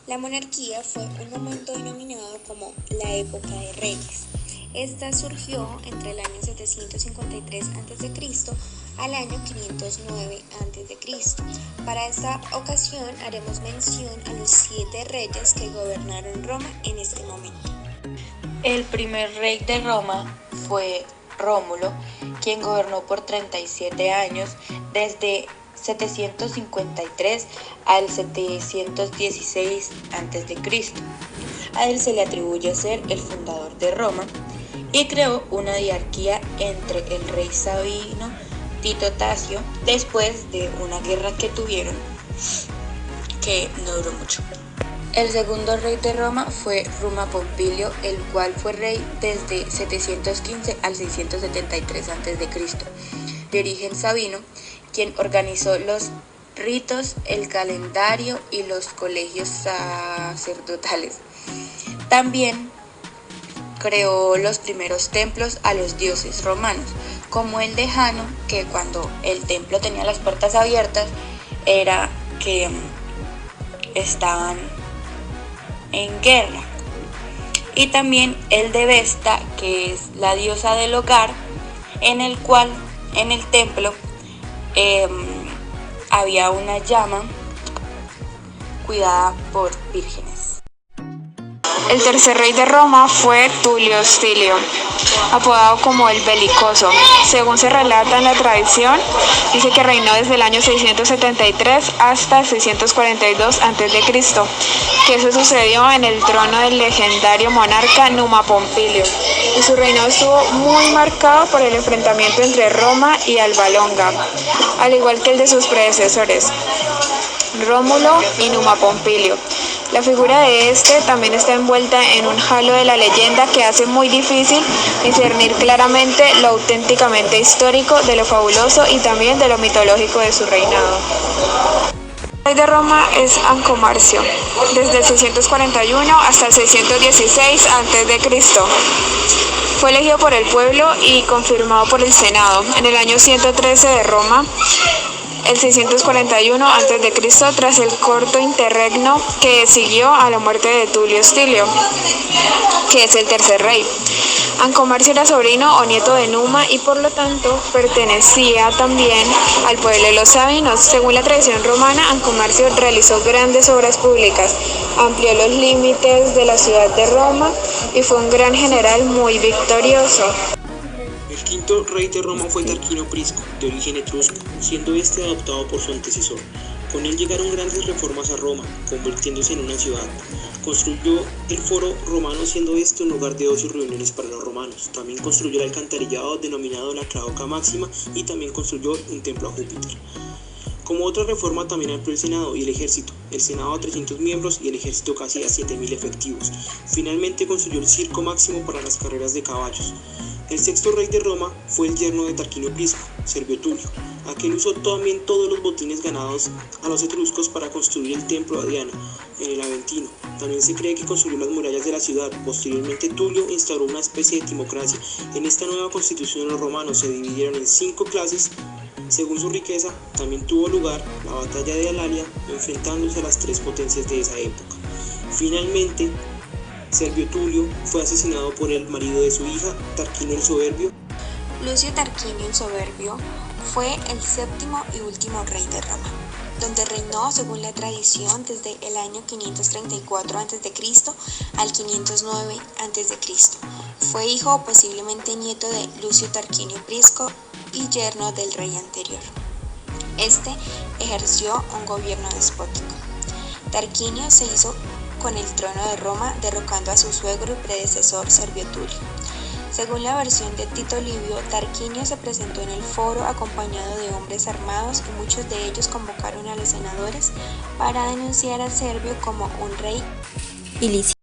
La monarquía fue un momento denominado como la época de reyes. Esta surgió entre el año 753 a.C. al año 509 a.C. Para esta ocasión haremos mención a los 7 reyes que gobernaron Roma en este momento. El primer rey de Roma fue Rómulo, quien gobernó por 37 años desde 753 al 716 a.C. A él se le atribuye ser el fundador de Roma y creó una diarquía entre el rey Sabino Tito Tasio después de una guerra que tuvieron que no duró mucho. El segundo rey de Roma fue Numa Pompilio, el cual fue rey desde 715 al 673 a.C., de origen sabino, quien organizó los ritos, el calendario y los colegios sacerdotales. También creó los primeros templos a los dioses romanos, como el de Jano, que cuando el templo tenía las puertas abiertas era que estaban en guerra, y también el de Vesta, que es la diosa del hogar, en el cual en el templo había una llama cuidada por vírgenes. El tercer rey de Roma fue Tulio Hostilio, apodado como el Belicoso. Según se relata en la tradición, dice que reinó desde el año 673 hasta 642 a.C., que eso sucedió en el trono del legendario monarca Numa Pompilio, y su reinado estuvo muy marcado por el enfrentamiento entre Roma y Alba Longa, al igual que el de sus predecesores, Rómulo y Numa Pompilio. La figura de este también está envuelta en un halo de la leyenda que hace muy difícil discernir claramente lo auténticamente histórico de lo fabuloso y también de lo mitológico de su reinado. El rey de Roma es Ancomarcio, desde el 641 hasta el 616 a.C. Fue elegido por el pueblo y confirmado por el Senado en el año 113 de Roma, el 641 a.C., tras el corto interregno que siguió a la muerte de Tulio Hostilio, que es el tercer rey. Ancomarcio era sobrino o nieto de Numa y por lo tanto pertenecía también al pueblo de los sabinos. Según la tradición romana, Ancomarcio realizó grandes obras públicas, amplió los límites de la ciudad de Roma y fue un gran general muy victorioso. El quinto rey de Roma fue Tarquinio Prisco, de origen etrusco, siendo este adoptado por su antecesor. Con él llegaron grandes reformas a Roma, convirtiéndose en una ciudad. Construyó el foro romano, siendo este un lugar de ocio y reuniones para los romanos. También construyó el alcantarillado denominado la Cladoca Máxima y también construyó un templo a Júpiter. Como otra reforma también amplió el Senado y el ejército, el Senado a 300 miembros y el ejército casi a 7.000 efectivos. Finalmente construyó el Circo Máximo para las carreras de caballos. El sexto rey de Roma fue el yerno de Tarquinio Prisco, Servio Tulio. Aquel usó también todos los botines ganados a los etruscos para construir el templo a Diana, en el Aventino. También se cree que construyó las murallas de la ciudad. Posteriormente Tulio instauró una especie de timocracia. En esta nueva constitución los romanos se dividieron en 5 clases según su riqueza. También tuvo lugar la batalla de Alalia, enfrentándose a las 3 potencias de esa época. Finalmente, Servio Tulio fue asesinado por el marido de su hija, Tarquinio el Soberbio. Lucio Tarquinio el Soberbio fue el séptimo y último rey de Roma, donde reinó, según la tradición, desde el año 534 a.C. al 509 a.C. Fue hijo o posiblemente nieto de Lucio Tarquinio Prisco y yerno del rey anterior. Este ejerció un gobierno despótico. Tarquinio se hizo con el trono de Roma, derrocando a su suegro y predecesor Servio Tulio. Según la versión de Tito Livio, Tarquinio se presentó en el foro acompañado de hombres armados y muchos de ellos convocaron a los senadores para denunciar a Servio como un rey ilícito.